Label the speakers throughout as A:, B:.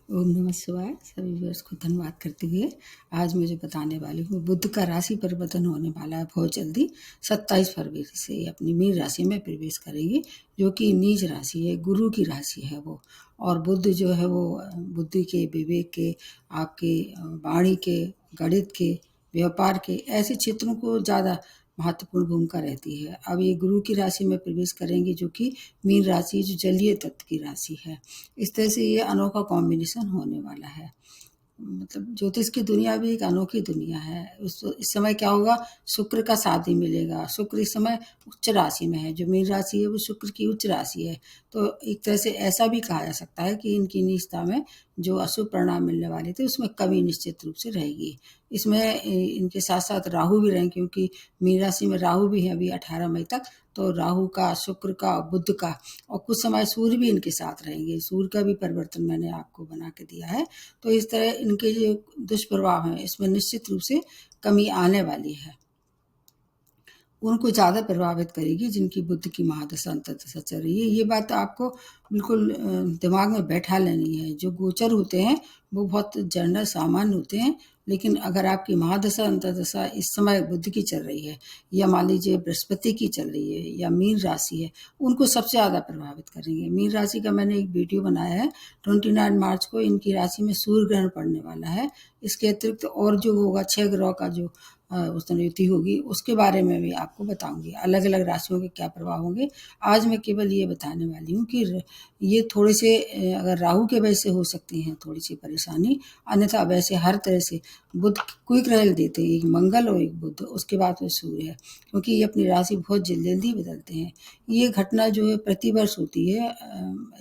A: ओम नमः शिवाय। सभी व्यूअर्स को धन्यवाद करते हुए आज मैं जो बताने वाली हूँ, बुध का राशि परिवर्तन होने वाला है बहुत जल्दी। 27 फरवरी से अपनी मीन राशि में प्रवेश करेंगे, जो कि नीच राशि है, गुरु की राशि है वो। और बुध जो है वो बुद्धि के, विवेक के, आपके वाणी के, गणित के, व्यापार के, ऐसे क्षेत्रों को ज़्यादा महत्वपूर्ण भूमिका रहती है। अब ये गुरु की राशि में प्रवेश करेंगे, जो कि मीन राशि जो जलीय तत्व की राशि है। इस तरह से ये अनोखा कॉम्बिनेशन होने वाला है। मतलब ज्योतिष की दुनिया भी एक अनोखी दुनिया है। इस समय क्या होगा, शुक्र का साथ ही मिलेगा। शुक्र इस समय उच्च राशि में है, जो मीन राशि है वो शुक्र की उच्च राशि है। तो एक तरह से ऐसा भी कहा जा सकता है कि इनकी निजता में जो अशुभ परिणाम मिलने वाले थे उसमें कमी निश्चित रूप से रहेगी। इसमें इनके साथ साथ राहु भी रहेंगे, क्योंकि मीन राशि में राहु भी है अभी 18 मई तक। तो राहु का, शुक्र का, बुध का, और कुछ समय सूर्य भी इनके साथ रहेंगे। सूर्य का भी परिवर्तन मैंने आपको बना के दिया है। तो इस तरह इनके जो दुष्प्रभाव हैं इसमें निश्चित रूप से कमी आने वाली है। उनको ज़्यादा प्रभावित करेगी जिनकी बुध की महादशा अंतर्दशा चल रही है। ये बात आपको बिल्कुल दिमाग में बैठा लेनी है। जो गोचर होते हैं वो बहुत जनरल सामान्य होते हैं, लेकिन अगर आपकी महादशा अंतर्दशा इस समय बुध की चल रही है, या मान लीजिए बृहस्पति की चल रही है, या मीन राशि है, उनको सबसे ज़्यादा प्रभावित करेंगे। मीन राशि का मैंने एक वीडियो बनाया है। 29 मार्च को इनकी राशि में सूर्य ग्रहण पड़ने वाला है। इसके अतिरिक्त और जो होगा 6 ग्रहों का जो उस दिन युति होगी, उसके बारे में भी आपको बताऊंगी, अलग अलग राशियों के क्या प्रभाव होंगे। आज मैं केवल ये बताने वाली हूँ कि ये थोड़े से अगर राहु के वजह से हो सकती हैं थोड़ी सी परेशानी, अन्यथा वैसे हर तरह से बुध क्विक रहल देते हैं, एक मंगल और एक बुध, उसके बाद में सूर्य है, क्योंकि ये अपनी राशि बहुत जल्दी जल्दी बदलते हैं। ये घटना जो है प्रतिवर्ष होती है,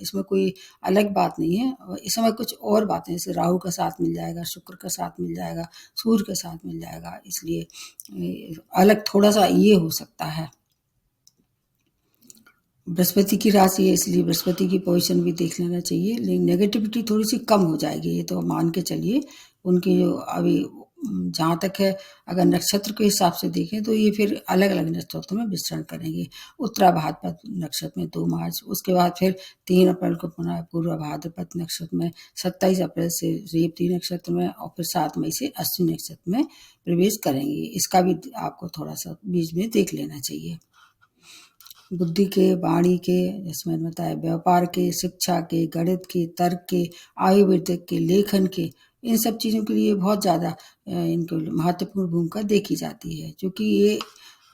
A: इसमें कोई अलग बात नहीं है। और इस समय कुछ और बातें, जैसे राहु का साथ मिल जाएगा, शुक्र का साथ मिल जाएगा, सूर्य का साथ मिल जाएगा, इसलिए अलग थोड़ा सा ये हो सकता है। बृहस्पति की राशि है, इसलिए बृहस्पति की पोजीशन भी देख लेना चाहिए, लेकिन नेगेटिविटी थोड़ी सी कम हो जाएगी, ये तो मान के चलिए। उनकी जो अभी जहाँ तक है, अगर नक्षत्र के हिसाब से देखें तो ये फिर अलग अलग नक्षत्रों में विचरण करेंगे। उत्तरा भाद्रपद नक्षत्र में 2 मार्च, उसके बाद फिर 3 अप्रैल को पुनः पूर्व भाद्रपद नक्षत्र में, 27 अप्रैल से रेवती नक्षत्र में, और फिर 7 मई से अश्विनी नक्षत्र में प्रवेश करेंगे। इसका भी आपको थोड़ा सा बीच में देख लेना चाहिए। बुद्धि के, वाणी के, जैसे मैंने बताया, व्यापार के, शिक्षा के, गणित के, तर्क के, आयुर्वेदिक के, लेखन के, इन सब चीज़ों के लिए बहुत ज़्यादा इनको महत्वपूर्ण भूमिका देखी जाती है, क्योंकि ये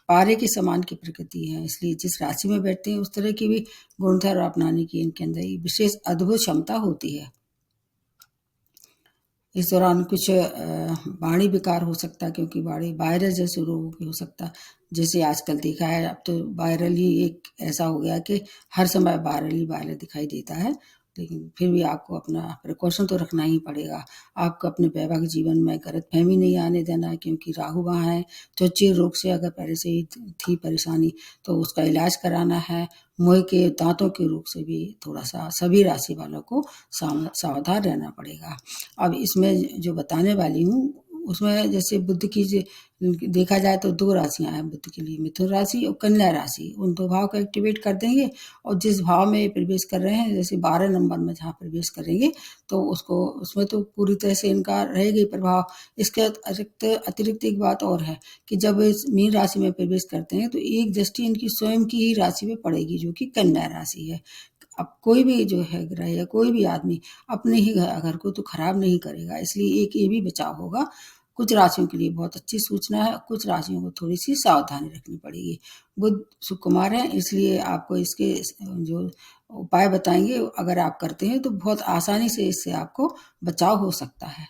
A: पारे के समान की प्रकृति है। इसलिए जिस राशि में बैठते हैं उस तरह की भी गुणधर्म अपनाने की इनके अंदर विशेष अद्भुत क्षमता होती है। इस दौरान कुछ वाणी विकार हो सकता है, क्योंकि वाणी वायरल जैसे रोगों की हो सकता है। जैसे आजकल देखा है, अब तो वायरल ही एक ऐसा हो गया कि हर समय वायरल ही वायरल दिखाई देता है। लेकिन फिर भी आपको अपना प्रिकॉशन तो रखना ही पड़ेगा। आपको अपने वैवाहिक जीवन में गलतफहमी नहीं आने देना है, क्योंकि राहु वहाँ है। त्वचा रोग से अगर पहले से ही थी परेशानी तो उसका इलाज कराना है। मुँह के, दांतों के रोग से भी थोड़ा सा सभी राशि वालों को सावधान रहना पड़ेगा। अब इसमें जो बताने वाली हूँ उसमें जैसे बुध की देखा जाए तो 2 राशियां हैं बुध के लिए, मिथुन राशि और कन्या राशि। उन 2 भाव को एक्टिवेट कर देंगे, और जिस भाव में प्रवेश कर रहे हैं, जैसे 12 नंबर में जहाँ प्रवेश करेंगे तो उसको, उसमें तो पूरी तरह से इनका रहेगा ही प्रभाव। इसके अतिरिक्त एक बात और है कि जब इस मीन राशि में प्रवेश करते हैं तो एक दृष्टि इनकी स्वयं की ही राशि में पड़ेगी, जो कि कन्या राशि है। अब कोई भी जो है ग्रह या कोई भी आदमी अपने ही घर को तो खराब नहीं करेगा, इसलिए एक ये भी बचाव होगा। कुछ राशियों के लिए बहुत अच्छी सूचना है, कुछ राशियों को थोड़ी सी सावधानी रखनी पड़ेगी। बुध सुकुमार है, इसलिए आपको इसके जो उपाय बताएंगे, अगर आप करते हैं तो बहुत आसानी से इससे आपको बचाव हो सकता है।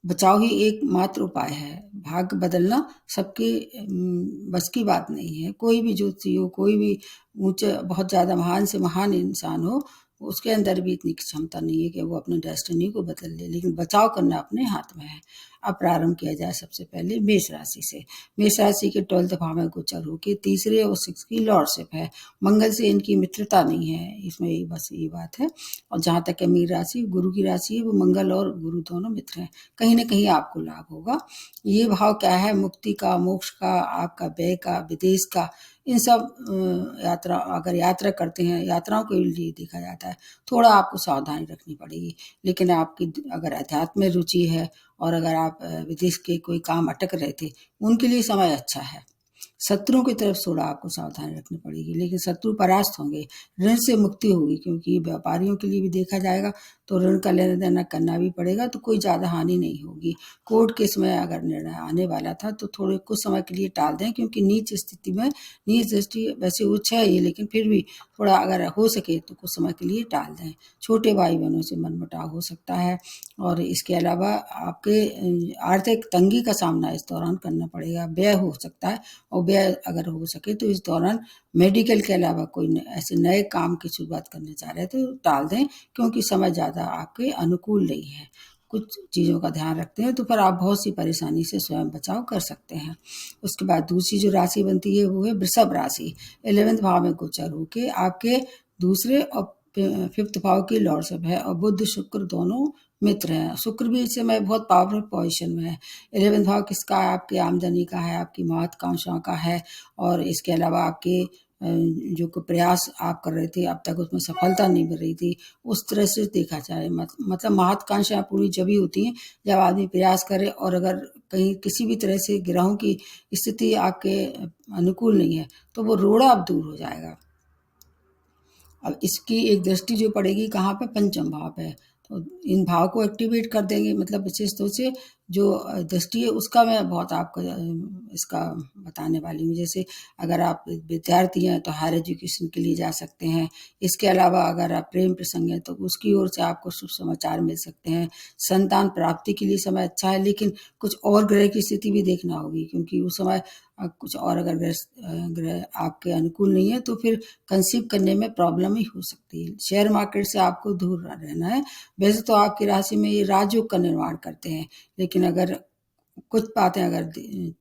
A: बचाव ही एकमात्र उपाय है। भाग्य बदलना सबके बस की बात नहीं है। कोई भी ज्योतिषी हो, कोई भी ऊंचे बहुत ज़्यादा महान से महान इंसान हो, उसके अंदर भी इतनी क्षमता नहीं है कि वो अपनी डेस्टिनी को बदल ले, लेकिन बचाव करना अपने हाथ में है। अब प्रारंभ किया जाए सबसे पहले मेष राशि से। मेष राशि के 12th भाव में गोचर होकर तीसरे और 6 की लॉर्डशिप है। मंगल से इनकी मित्रता नहीं है, इसमें बस ये बात है। और जहाँ तक है मीन राशि, गुरु की राशि है, वो मंगल और गुरु दोनों मित्र हैं। कहीं ना कहीं आपको लाभ होगा। ये भाव क्या है, मुक्ति का, मोक्ष का, आपका व्यय का, विदेश का, इन सब यात्रा अगर यात्रा करते हैं, यात्राओं के लिए देखा जाता है, थोड़ा आपको सावधानी रखनी पड़ेगी। लेकिन आपकी अगर अध्यात्म में रुचि है और अगर आप विदेश के कोई काम अटक रहे थे, उनके लिए समय अच्छा है। शत्रुओं की तरफ थोड़ा आपको सावधानी रखनी पड़ेगी, लेकिन शत्रु परास्त होंगे, ऋण से मुक्ति होगी, क्योंकि व्यापारियों के लिए भी देखा जाएगा तो ऋण का लेना देना करना भी पड़ेगा, तो कोई ज़्यादा हानि नहीं होगी। कोर्ट केस में अगर निर्णय आने वाला था तो थोड़े कुछ समय के लिए टाल दें, क्योंकि नीच स्थिति में नीच दृष्टि वैसे उच्च है ये, लेकिन फिर भी थोड़ा अगर हो सके तो कुछ समय के लिए टाल दें। छोटे भाई बहनों से मनमुटाव हो सकता है, और इसके अलावा आपके आर्थिक तंगी का सामना इस दौरान करना पड़ेगा, व्यय हो सकता है, और व्यय अगर हो सके तो इस दौरान मेडिकल के अलावा कोई ऐसे नए काम की शुरुआत करने जा रहे हैं तो टाल दें, क्योंकि समय ज़्यादा आपके अनुकूल नहीं है। कुछ चीज़ों का ध्यान रखते हैं तो फिर आप बहुत सी परेशानी से स्वयं बचाव कर सकते हैं। उसके बाद दूसरी जो राशि बनती है वो है वृषभ राशि। 11वें भाव में गोचर होके आपके दूसरे और 5th भाव की लॉर्डशिप है, और बुध शुक्र दोनों मित्र हैं। शुक्र भी इस समय बहुत पावरफुल पोजीशन में है। 11वें भाव किसका है? आपकी आमदनी का है, आपकी महत्वाकांक्षाओं का है, और इसके अलावा आपके जो प्रयास आप कर रहे थे अब तक उसमें सफलता नहीं मिल रही थी, उस तरह से देखा जाए। मतलब महत्वाकांक्षाएं पूरी जब होती हैं जब आदमी प्रयास करे, और अगर कहीं किसी भी तरह से ग्रहों की स्थिति आपके अनुकूल नहीं है तो वो रोड़ा अब दूर हो जाएगा। अब इसकी एक दृष्टि जो पड़ेगी कहाँ पे? पंचम भाव पे। तो इन भाव को एक्टिवेट कर देंगे, मतलब विशेष तौर से जो दृष्टि है उसका मैं बहुत आपको इसका बताने वाली हूँ। जैसे अगर आप विद्यार्थी हैं तो हायर एजुकेशन के लिए जा सकते हैं। इसके अलावा अगर आप प्रेम प्रसंग हैं तो उसकी ओर से आपको शुभ समाचार मिल सकते हैं। संतान प्राप्ति के लिए समय अच्छा है, लेकिन कुछ और ग्रह की स्थिति भी देखना होगी, क्योंकि उस समय कुछ और अगर ग्रह आपके अनुकूल नहीं है तो फिर कंसीव करने में प्रॉब्लम ही हो सकती है। शेयर मार्केट से आपको दूर रहना है। वैसे तो आपकी राशि में ये राजयोग का निर्माण करते हैं, लेकिन अगर कुछ बातें अगर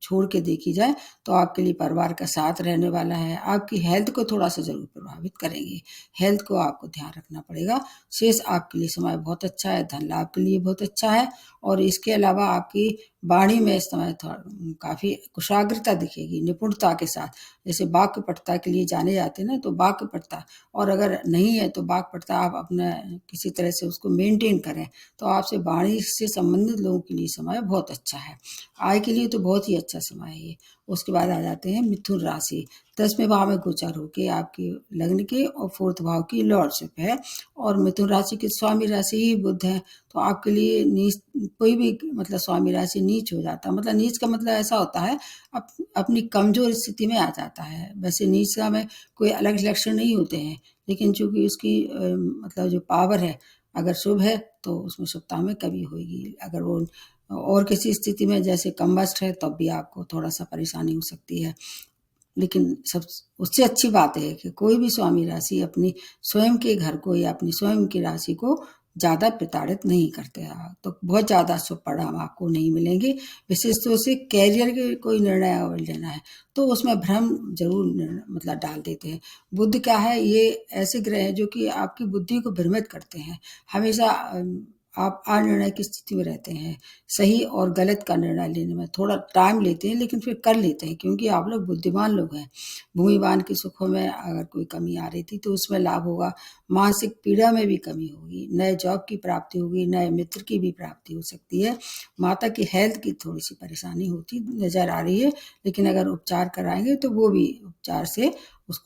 A: छोड़ के देखी जाए तो आपके लिए परिवार का साथ रहने वाला है। आपकी हेल्थ को थोड़ा सा जरूर प्रभावित करेंगे, हेल्थ को आपको ध्यान रखना पड़ेगा। शेष आपके लिए समय बहुत अच्छा है, धन लाभ के लिए बहुत अच्छा है, और इसके अलावा आपकी वाणी में इस समय काफ़ी कुशाग्रता दिखेगी, निपुणता के साथ। जैसे वाक्पटुता के लिए जाने जाते हैं ना, तो वाक्पटुता, और अगर नहीं है तो वाक्पटुता आप अपना किसी तरह से उसको मेंटेन करें, तो आपसे वाणी से संबंधित लोगों के लिए समय बहुत अच्छा है। आय के लिए तो बहुत ही अच्छा समय है ये। उसके बाद आ जाते हैं मिथुन राशि। 10वें भाव में गोचर होके आपके लग्न के और 4th भाव की लॉर्डशिप है, और मिथुन राशि के स्वामी राशि ही बुध है। तो आपके लिए नीच, कोई भी मतलब स्वामी राशि नीच हो जाता है, मतलब नीच का मतलब ऐसा होता है अपनी कमजोर स्थिति में आ जाता है। वैसे नीच का में कोई अलग लक्षण नहीं होते हैं, लेकिन चूंकि उसकी मतलब जो पावर है अगर शुभ है तो उसमें शुभता में कमी होगी। अगर वो और किसी स्थिति में जैसे कम्बस्ट है तब भी आपको थोड़ा सा परेशानी हो सकती है। लेकिन सब उससे अच्छी बात है कि कोई भी स्वामी राशि अपनी स्वयं के घर को या अपनी स्वयं की राशि को ज़्यादा प्रताड़ित नहीं करते हैं, तो बहुत ज़्यादा शुभ परिणाम आपको नहीं मिलेंगे। विशेष तौर से कैरियर के कोई निर्णय अगर लेना है तो उसमें भ्रम जरूर मतलब डाल देते हैं। बुध क्या है? ये ऐसे ग्रह हैं जो कि आपकी बुद्धि को भ्रमित करते हैं। हमेशा आप अनिर्णय की स्थिति में रहते हैं। सही और गलत का निर्णय लेने में थोड़ा टाइम लेते हैं, लेकिन फिर कर लेते हैं, क्योंकि आप लोग बुद्धिमान लोग हैं। भूमिवान के सुखों में अगर कोई कमी आ रही थी तो उसमें लाभ होगा। मानसिक पीड़ा में भी कमी होगी, नए जॉब की प्राप्ति होगी, नए मित्र की भी प्राप्ति हो सकती है। माता की हेल्थ की थोड़ी सी परेशानी होती नजर आ रही है, लेकिन अगर उपचार कराएंगे तो वो भी उपचार से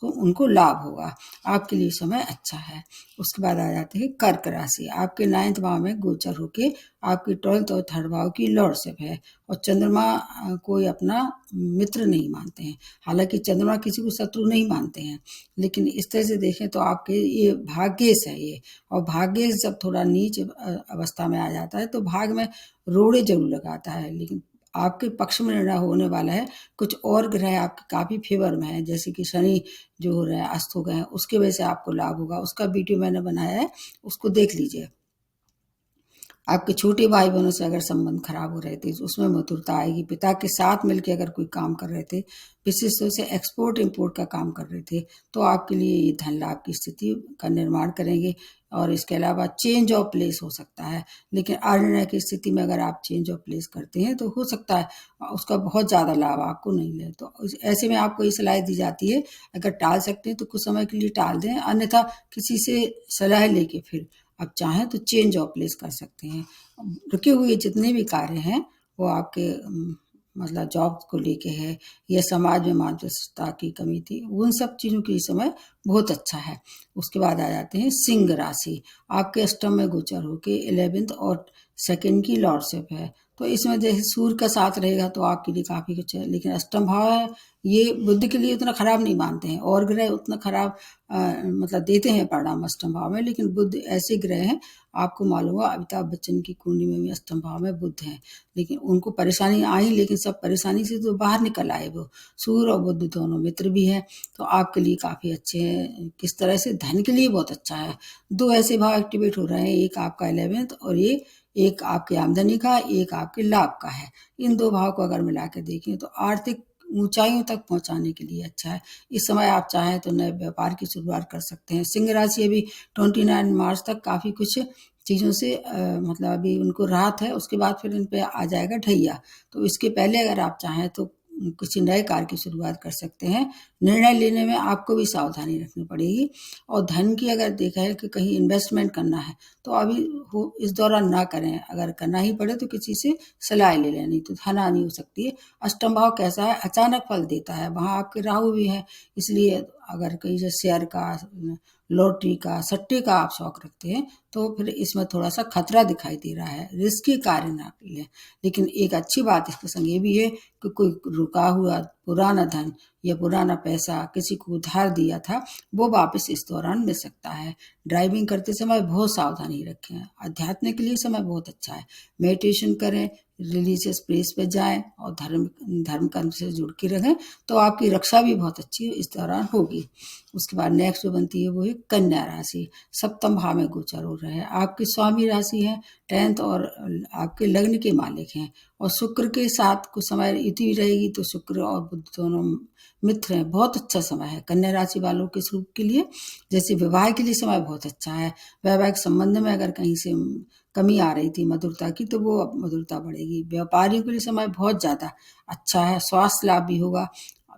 A: उनको लाभ होगा। आपके लिए समय अच्छा है। उसके बाद आ जाते हैं कर्क राशि। आपके 9th भाव में गोचर होके आपकी 12th और 3rd भाव की लॉर्डशिप है, और चंद्रमा कोई अपना मित्र नहीं मानते हैं। हालांकि चंद्रमा किसी को शत्रु नहीं मानते हैं, लेकिन इस तरह से देखें तो आपके ये भाग्येश है ये, और भाग्येश जब थोड़ा नीच अवस्था में आ जाता है तो भाग में रोड़े जरूर लगाता है, लेकिन आपके पक्ष में निर्णय होने वाला है। कुछ और ग्रह आपके काफ़ी फेवर में है, जैसे कि शनि जो हो रहे हैं अस्त हो गए हैं, उसके वजह से आपको लाभ होगा। उसका वीडियो मैंने बनाया है, उसको देख लीजिए। आपके छोटे भाई बहनों से अगर संबंध खराब हो रहे थे तो उसमें मधुरता आएगी। पिता के साथ मिलकर अगर कोई काम कर रहे थे, विशेष रूप से एक्सपोर्ट इंपोर्ट का काम कर रहे थे, तो आपके लिए ये धन लाभ की स्थिति का निर्माण करेंगे। और इसके अलावा चेंज ऑफ प्लेस हो सकता है, लेकिन अनिर्णय की स्थिति में अगर आप चेंज ऑफ प्लेस करते हैं तो हो सकता है उसका बहुत ज़्यादा लाभ आपको नहीं ले। तो ऐसे में आपको ये सलाह दी जाती है, अगर टाल सकते हैं तो कुछ समय के लिए टाल दें, अन्यथा किसी से सलाह लेके फिर आप चाहें तो चेंज ऑफ प्लेस कर सकते हैं। रुके हुए जितने भी कार्य हैं वो आपके मतलब जॉब को लेके है या समाज में मानसिकता की कमी थी, उन सब चीज़ों के समय बहुत अच्छा है। उसके बाद आ जाते हैं सिंह राशि। आपके अष्टम में गोचर होके 11th और 2nd की लॉर्डशिप है, तो इसमें जैसे सूर्य का साथ रहेगा तो आपके लिए काफ़ी कुछ है। लेकिन अष्टम भाव है, ये बुद्ध के लिए उतना खराब नहीं मानते हैं, और ग्रह उतना खराब मतलब देते हैं परिणाम अष्टम भाव में, लेकिन बुद्ध ऐसे ग्रह हैं, आपको मालूम होगा अमिताभ बच्चन की कुंडली में भी अष्टम भाव में बुद्ध हैं, लेकिन उनको परेशानी आई, लेकिन सब परेशानी से तो बाहर निकल आए वो। सूर्य और बुद्ध दोनों मित्र भी हैं, तो आपके लिए काफ़ी अच्छे हैं। किस तरह से धन के लिए बहुत अच्छा है। दो ऐसे भाव एक्टिवेट हो रहे हैं, एक आपका 11th और ये एक आपकी आमदनी का, एक आपके लाभ का है। इन दो भाव को अगर मिला के देखें तो आर्थिक ऊंचाइयों तक पहुंचाने के लिए अच्छा है। इस समय आप चाहें तो नए व्यापार की शुरुआत कर सकते हैं। सिंह राशि अभी 29 मार्च तक काफ़ी कुछ चीज़ों से मतलब अभी उनको राहत है, उसके बाद फिर इन पे आ जाएगा ढैया। तो इसके पहले अगर आप चाहें तो किसी नए कार्य की शुरुआत कर सकते हैं। निर्णय लेने में आपको भी सावधानी रखनी पड़ेगी। और धन की अगर देखा है कि कहीं इन्वेस्टमेंट करना है तो अभी हो इस दौरान ना करें, अगर करना ही पड़े तो किसी से सलाह ले लें, नहीं तो धन हानि हो सकती है। अष्टम भाव कैसा है, अचानक फल देता है, वहाँ आपके राहु भी है, इसलिए अगर कहीं से शेयर का, लॉटरी का, सट्टे का आप शौक रखते हैं तो फिर इसमें थोड़ा सा खतरा दिखाई दे रहा है, रिस्की कार्य ना लें। लेकिन एक अच्छी बात इसके संग ये भी है कि कोई रुका हुआ पुराना धन या पुराना पैसा किसी को उधार दिया था वो वापस इस दौरान मिल सकता है। ड्राइविंग करते समय बहुत सावधानी रखें। अध्यात्म के लिए समय बहुत अच्छा है, मेडिटेशन करें, रिलीजियस प्लेस पे जाएं और धर्म कर्म से जुड़ के रहें, तो आपकी रक्षा भी बहुत अच्छी इस दौरान होगी। उसके बाद नेक्स्ट जो बनती है वो है कन्या राशि। सप्तम भाव में गोचर हो रहे हैं, आपकी स्वामी राशि है, 10th और आपके लग्न के मालिक हैं, और शुक्र के साथ कुछ समय युति रहेगी, तो शुक्र और बुध दोनों मित्र हैं। बहुत अच्छा समय है कन्या राशि वालों के स्वरूप के लिए। जैसे विवाह के लिए समय बहुत अच्छा है। वैवाहिक संबंध में अगर कहीं से कमी आ रही थी मधुरता की, तो वो अब मधुरता बढ़ेगी। व्यापारियों के लिए समय बहुत ज़्यादा अच्छा है, स्वास्थ्य लाभ भी होगा।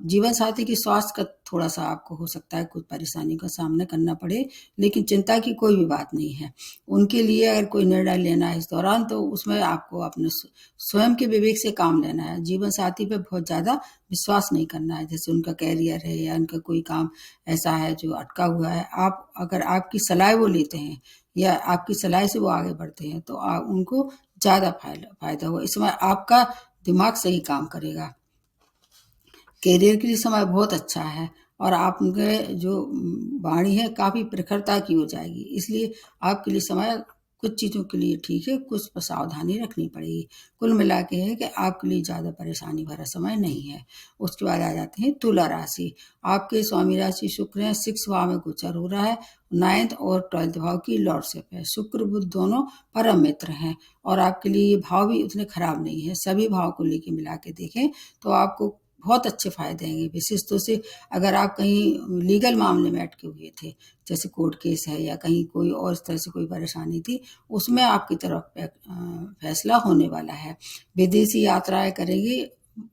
A: जीवन साथी के स्वास्थ्य का थोड़ा सा आपको हो सकता है कुछ परेशानी का सामना करना पड़े, लेकिन चिंता की कोई भी बात नहीं है। उनके लिए अगर कोई निर्णय लेना है इस दौरान तो उसमें आपको अपने स्वयं के विवेक से काम लेना है। जीवन साथी पे बहुत ज़्यादा विश्वास नहीं करना है, जैसे उनका कैरियर है या उनका कोई काम ऐसा है जो अटका हुआ है, आप अगर आपकी सलाह वो लेते हैं या आपकी सलाह से वो आगे बढ़ते हैं तो उनको ज़्यादा फायदा होगा। इस समय आपका दिमाग सही काम करेगा। कैरियर के लिए समय बहुत अच्छा है, और आपके जो वाणी है काफ़ी प्रखरता की हो जाएगी, इसलिए आपके लिए समय कुछ चीज़ों के लिए ठीक है, कुछ पर सावधानी रखनी पड़ेगी। कुल मिला के है कि आपके लिए ज़्यादा परेशानी भरा समय नहीं है। उसके बाद आ जाते हैं तुला राशि। आपके स्वामी राशि शुक्र है, 6 भाव में गोचर हो रहा है, 9th और 12th भाव की लॉर्डशिप है। शुक्र बुध दोनों परम मित्र हैं, और आपके लिए ये भाव भी उतने खराब नहीं है। सभी भाव को लेके मिला के देखें तो आपको बहुत अच्छे फायदे हैं। विशेष तौर से अगर आप कहीं लीगल मामले में अटके हुए थे, जैसे कोर्ट केस है या कहीं कोई और इस तरह से कोई परेशानी थी, उसमें आपकी तरफ फैसला होने वाला है। विदेशी यात्राएं करेंगे,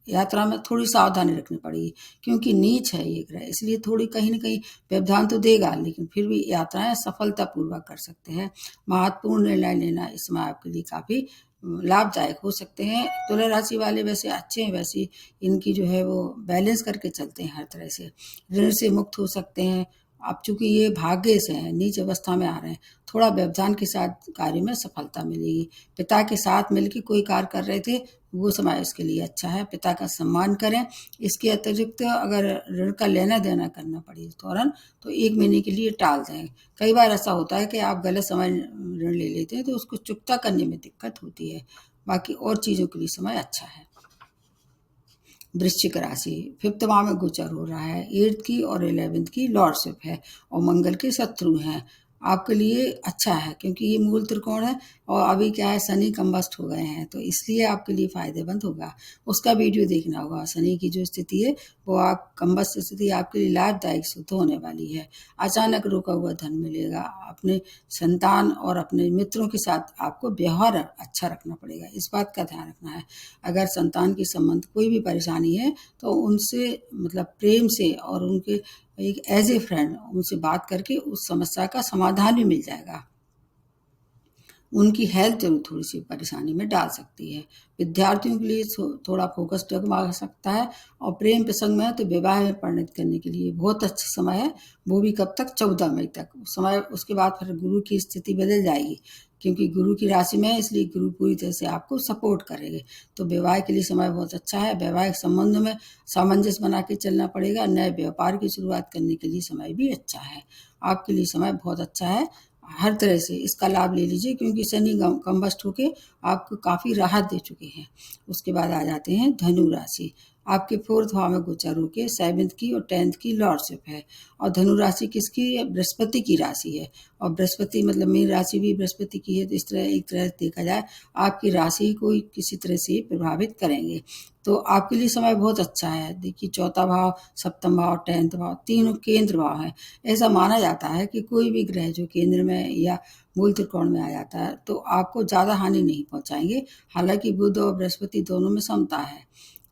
A: यात्रा में थोड़ी सावधानी रखनी पड़ेगी, क्योंकि नीच है ये ग्रह, इसलिए थोड़ी कहीं न कहीं व्यवधान तो देगा, लेकिन फिर भी यात्राएं सफलतापूर्वक कर सकते हैं। महत्वपूर्ण निर्णय लेना इस समय आपके लिए काफ़ी लाभदायक हो सकते हैं। तुला राशि वाले वैसे अच्छे हैं, वैसे इनकी जो है वो बैलेंस करके चलते हैं हर तरह से। ऋण से मुक्त हो सकते हैं। अब चूंकि ये भाग्य से हैं, नीच अवस्था में आ रहे हैं, थोड़ा व्यवधान के साथ कार्य में सफलता मिलेगी। पिता के साथ मिलकर कोई कार्य कर रहे थे, वो समय इसके लिए अच्छा है। पिता का सम्मान करें। इसके अतिरिक्त अगर ऋण का लेना देना करना पड़े इस दौरान तो 1 महीने के लिए टाल दें। कई बार ऐसा होता है कि आप गलत समय ऋण ले लेते हैं तो उसको चुकता करने में दिक्कत होती है। बाकी और चीज़ों के लिए समय अच्छा है। वृश्चिक राशि 5th भाव में गोचर हो रहा है, 8th की और 11th की लॉर्डशिप है, और मंगल के शत्रु हैं। आपके लिए अच्छा है, क्योंकि ये मूल त्रिकोण है और अभी क्या है, शनि कम्बस्ट हो गए हैं, तो इसलिए आपके लिए फायदेमंद होगा। उसका वीडियो देखना होगा। शनि की जो स्थिति है वो आप कम्बस्ट स्थिति आपके लिए लाभदायक सिद्ध होने वाली है। अचानक रुका हुआ धन मिलेगा। अपने संतान और अपने मित्रों के साथ आपको व्यवहार अच्छा रखना पड़ेगा, इस बात का ध्यान रखना है। अगर संतान के संबंध कोई भी परेशानी है तो उनसे मतलब प्रेम से और उनके एक एज ए फ्रेंड उनसे बात करके उस समस्या का समाधान भी मिल जाएगा। उनकी हेल्थ जरूर थोड़ी-सी परेशानी में डाल सकती है। विद्यार्थियों के लिए थोड़ा फ़ोकस डगमगा सकता है और प्रेम प्रसंग में है तो विवाह में परिणत करने के लिए बहुत अच्छा समय है, वो भी कब तक 14 मई तक। समय उसके बाद फिर गुरु की स्थिति बदल जाएगी, क्योंकि गुरु की राशि में है, इसलिए गुरु पूरी तरह से आपको सपोर्ट करेंगे। तो विवाह के लिए समय बहुत अच्छा है। वैवाहिक संबंध में सामंजस्य बना के चलना पड़ेगा। नए व्यापार की शुरुआत करने के लिए समय भी अच्छा है। आपके लिए समय बहुत अच्छा है। हर तरह से इसका लाभ ले लीजिए, क्योंकि शनि कम्बस्ट होके आपको काफ़ी राहत दे चुके हैं। उसके बाद आ जाते हैं धनु राशि। आपके 4th भाव में गोचर होके 7th की और 10th की लॉर्डशिप है। और धनु राशि किसकी है? बृहस्पति की राशि है। और बृहस्पति मतलब मीन राशि भी बृहस्पति की है, तो इस तरह एक तरह से देखा जाए आपकी राशि को किसी तरह से प्रभावित करेंगे। तो आपके लिए समय बहुत अच्छा है। देखिए 4था भाव, 7th भाव, 10th भाव तीनों केंद्र भाव हैं। ऐसा माना जाता है कि कोई भी ग्रह जो केंद्र में या मूल त्रिकोण में आ जाता है तो आपको ज़्यादा हानि नहीं पहुंचाएंगे। हालांकि बुध और बृहस्पति दोनों में समता है,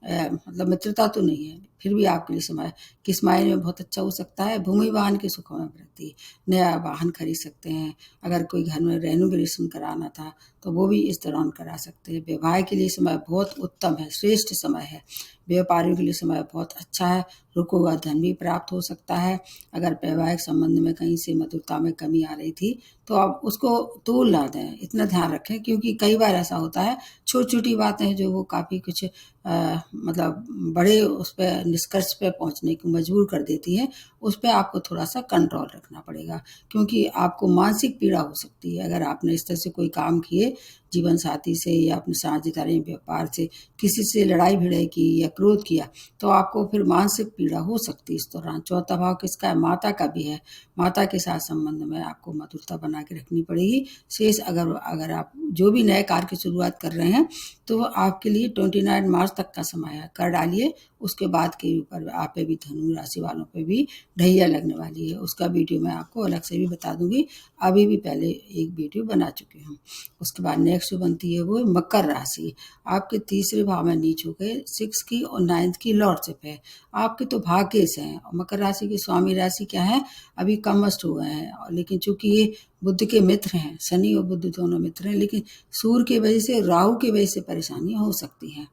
A: मतलब मित्रता तो नहीं है, फिर भी आपके लिए समय किस मायने में बहुत अच्छा हो सकता है। भूमि वाहन के सुखों में वृद्धि, नया वाहन खरीद सकते हैं। अगर कोई घर में रेनोवेशन कराना था तो वो भी इस दौरान करा सकते हैं। विवाह के लिए समय बहुत उत्तम है, श्रेष्ठ समय है। व्यापारियों के लिए समय बहुत अच्छा है। रुका हुआ धन भी प्राप्त हो सकता है। अगर वैवाहिक संबंध में कहीं से मधुरता में कमी आ रही थी तो आप उसको तोल ना दें, इतना ध्यान रखें, क्योंकि कई बार ऐसा होता है छोटी छोटी बातें हैं जो वो काफ़ी कुछ मतलब बड़े उस पर निष्कर्ष पे पहुंचने को मजबूर कर देती है। उस पर आपको थोड़ा सा कंट्रोल रखना पड़ेगा, क्योंकि आपको मानसिक पीड़ा हो सकती है अगर आपने इस तरह से कोई काम किए, जीवन साथी से या अपने साझेदारी व्यापार से किसी से लड़ाई भिड़ाई की या क्रोध किया तो आपको फिर मानसिक पीड़ा हो सकती है इस दौरान। 4था भाव किसका है? माता का भी है। माता के साथ संबंध में आपको मधुरता बना के रखनी पड़ेगी। शेष अगर अगर आप जो भी नए कार्य की शुरुआत कर रहे हैं तो आपके लिए 29 मार्च तक का समय है, कर डालिए। उसके बाद के ऊपर आप पे भी, धनु राशि वालों पे भी ढैया लगने वाली है। उसका वीडियो मैं आपको अलग से भी बता दूंगी, अभी भी पहले एक वीडियो बना चुकी हूँ। उसके बाद नेक्स्ट बनती है वो मकर राशि। आपके 3रे भाव में नीच हो गए, 6 की और 9th की लॉर्डशिप है। आपके तो भाग्यश हैं। और मकर राशि की स्वामी राशि क्या है? अभी कमस्ट हो गए हैं, लेकिन चूंकि ये बुध के मित्र हैं, शनि और बुध दोनों मित्र हैं, लेकिन सूर्य की वजह से, राहु की वजह से परेशानी हो सकती है।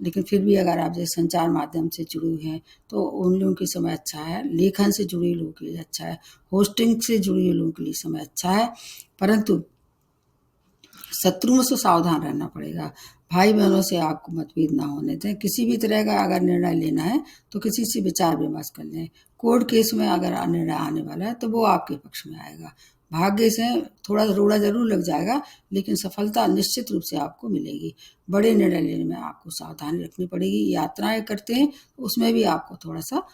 A: लेकिन फिर भी अगर आप जैसे संचार माध्यम से जुड़े हुए हैं तो उन लोगों के समय अच्छा है। लेखन से जुड़े लोगों के लिए अच्छा है। होस्टिंग से जुड़े लोगों के लिए समय अच्छा है, परंतु शत्रुओं से सावधान रहना पड़ेगा। भाई बहनों से आपको मतभेद ना होने दें। किसी भी तरह का अगर निर्णय लेना है तो किसी से विचार विमर्श कर लें। कोर्ट केस में अगर निर्णय आने वाला है तो वो आपके पक्ष में आएगा। भाग्य से थोड़ा रोड़ा जरूर लग जाएगा, लेकिन सफलता निश्चित रूप से आपको मिलेगी। बड़े निर्णय लेने में आपको सावधानी रखनी पड़ेगी। यात्राएं करते हैं उसमें भी आपको थोड़ा सा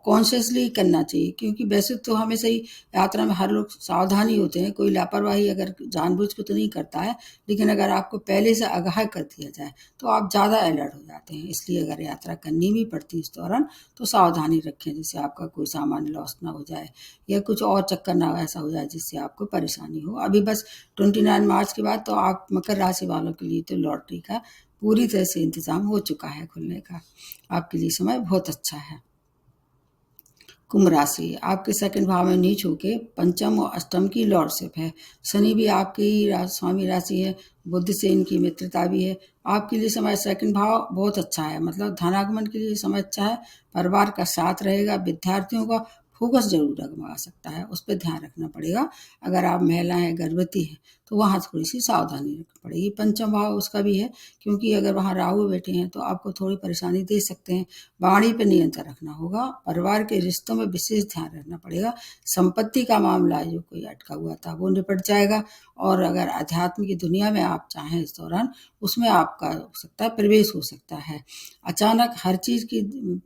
A: कॉन्शियसली करना चाहिए, क्योंकि वैसे तो हमेशा ही यात्रा में हर लोग सावधानी होते हैं, कोई लापरवाही अगर जानबूझ के तो नहीं करता है, लेकिन अगर आपको पहले से आगाह कर दिया जाए तो आप ज़्यादा अलर्ट हो जाते हैं। इसलिए अगर यात्रा करनी भी पड़ती है इस दौरान तो सावधानी रखें, जिससे आपका कोई सामान लॉस ना हो जाए या कुछ और चक्कर ना ऐसा हो जाए जिससे आपको परेशानी हो। अभी बस 29 मार्च के बाद तो आप मकर राशि वालों के लिए तो लॉटरी का पूरी तरह से इंतजाम हो चुका है खुलने का। आपके लिए समय बहुत अच्छा है। कुंभ राशि आपके 2nd भाव में नीच होके 5th और 8th की लॉर्डशिप है। शनि भी आपकी स्वामी राशि है। बुध से इनकी मित्रता भी है। आपके लिए समय 2nd भाव बहुत अच्छा है, मतलब धनागमन के लिए समय अच्छा है। परिवार का साथ रहेगा। विद्यार्थियों का फोकस जरूर डगमगा सकता है, उस पर ध्यान रखना पड़ेगा। अगर आप महिला हैं, गर्भवती हैं तो वहाँ थोड़ी सी सावधानी रखनी पड़ेगी। 5th भाव उसका भी है, क्योंकि अगर वहाँ राहु बैठे हैं तो आपको थोड़ी परेशानी दे सकते हैं। वाणी पर नियंत्रण रखना होगा। परिवार के रिश्तों में विशेष ध्यान रखना पड़ेगा। संपत्ति का मामला जो कोई अटका हुआ था वो निपट जाएगा। और अगर अध्यात्म की दुनिया में आप चाहें इस दौरान, उसमें आपका हो सकता है प्रवेश हो सकता है। अचानक हर चीज की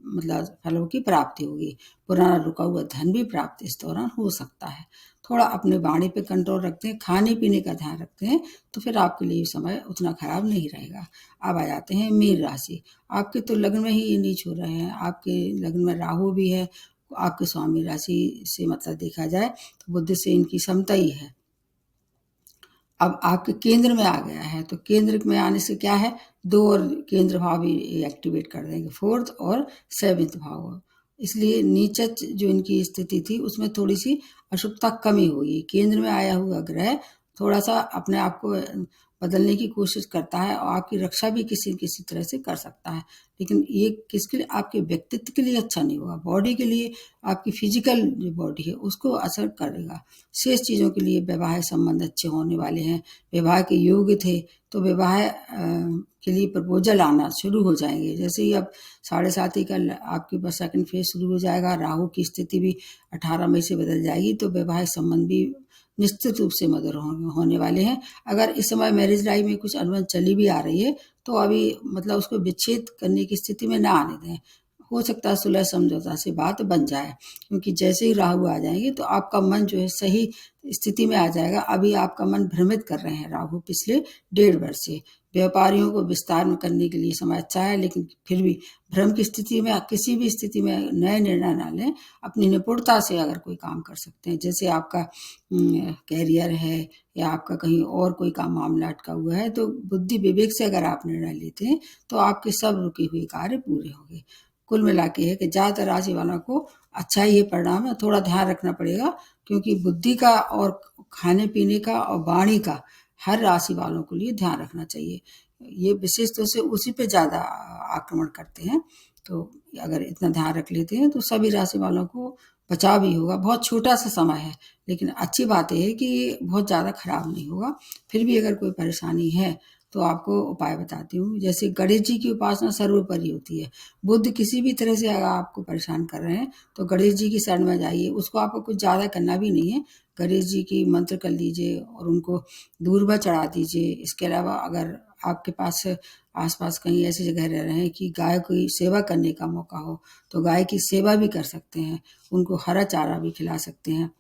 A: मतलब फलों की प्राप्ति होगी। पुराना रुका हुआ धन भी प्राप्त इस दौरान हो सकता है। थोड़ा अपने वाणी पे कंट्रोल रखते हैं, खाने पीने का ध्यान रखते हैं, तो फिर आपके लिए समय उतना खराब नहीं रहेगा। अब आ जाते हैं मीन राशि। आपके तो लग्न में ही ये नीच हो रहे हैं, आपके लग्न में राहु भी है, आपके स्वामी राशि से मतलब देखा जाए तो बुध से इनकी समता ही है। अब आपके केंद्र में आ गया है, तो केंद्र में आने से क्या है, 2 और केंद्र भाव भी एक्टिवेट कर देंगे, 4th और 7th भाव। इसलिए नीचच जो इनकी स्थिति थी उसमें थोड़ी सी अशुभता कमी हुई। केंद्र में आया हुआ ग्रह थोड़ा सा अपने आप को बदलने की कोशिश करता है और आपकी रक्षा भी किसी किसी तरह से कर सकता है, लेकिन ये किसके लिए, आपके व्यक्तित्व के लिए अच्छा नहीं होगा। बॉडी के लिए, आपकी फिजिकल जो बॉडी है उसको असर करेगा। शेष चीज़ों के लिए वैवाहिक संबंध अच्छे होने वाले हैं, विवाह के योग्य थे तो विवाह के लिए प्रपोजल आना शुरू हो जाएंगे। जैसे ही अब 7.5 का आपके पास सेकंड फेज शुरू हो जाएगा, राहु की स्थिति भी 18 मई से बदल जाएगी, तो वैवाहिक संबंध भी निश्चित रूप से मधुर होने वाले हैं। अगर इस समय मैरिज लाइफ में कुछ अनबन चली भी आ रही है तो अभी मतलब उसको विच्छेद करने की स्थिति में ना आने दें। हो सकता है सुलह समझौता से बात बन जाए, क्योंकि जैसे ही राहु आ जाएंगे तो आपका मन जो है सही स्थिति में आ जाएगा। अभी आपका मन भ्रमित कर रहे हैं राहु पिछले 1.5 वर्ष से। व्यापारियों को विस्तार में करने के लिए समय अच्छा है, लेकिन फिर भी भ्रम की स्थिति में, किसी भी स्थिति में नए निर्णय ना लें। अपनी निपुणता से अगर कोई काम कर सकते हैं, जैसे आपका कैरियर है या आपका कहीं और कोई काम मामला अटका हुआ है, तो बुद्धि विवेक से अगर आप निर्णय लेते हैं तो आपके सब रुके हुए कार्य पूरे होंगे। कुल मिला के है कि ज़्यादातर राशि वालों को अच्छा ही ये परिणाम है। थोड़ा ध्यान रखना पड़ेगा, क्योंकि बुद्धि का और खाने पीने का और वाणी का हर राशि वालों के लिए ध्यान रखना चाहिए। ये विशेष तौर से उसी पे ज़्यादा आक्रमण करते हैं, तो अगर इतना ध्यान रख लेते हैं तो सभी राशि वालों को बचाव भी होगा। बहुत छोटा सा समय है, लेकिन अच्छी बात यह है कि ये बहुत ज़्यादा खराब नहीं होगा। फिर भी अगर कोई परेशानी है तो आपको उपाय बताती हूँ। जैसे गणेश जी की उपासना सर्वोपरि होती है। बुध किसी भी तरह से अगर आपको परेशान कर रहे हैं तो गणेश जी की शरण में जाइए। उसको आपको कुछ ज़्यादा करना भी नहीं है, गणेश जी की मंत्र कर लीजिए और उनको दूर्वा चढ़ा दीजिए। इसके अलावा अगर आपके पास आसपास कहीं ऐसी जगह रह रहे हैं कि गाय की सेवा करने का मौका हो तो गाय की सेवा भी कर सकते हैं, उनको हरा चारा भी खिला सकते हैं,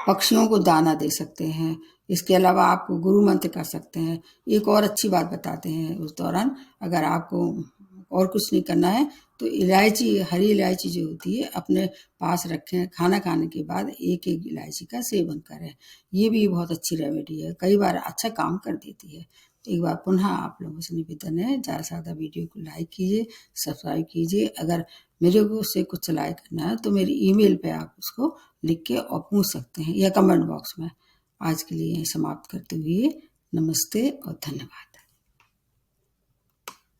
A: पक्षियों को दाना दे सकते हैं। इसके अलावा आप गुरु मंत्र कर सकते हैं। एक और अच्छी बात बताते हैं, उस दौरान अगर आपको और कुछ नहीं करना है तो इलायची, हरी इलायची जो होती है अपने पास रखें। खाना खाने के बाद एक एक इलायची का सेवन करें। ये भी बहुत अच्छी रेमेडी है, कई बार अच्छा काम कर देती है। तो एक बार पुनः आप लोगों से निवेदन है, ज़्यादा से ज़्यादा वीडियो को लाइक कीजिए, सब्सक्राइब कीजिए। अगर मेरे को से कुछ सलाह करना है तो मेरी ईमेल पे आप उसको लिख के और पूछ सकते हैं या कमेंट बॉक्स में। आज के लिए यहीं समाप्त करते हुए नमस्ते और धन्यवाद।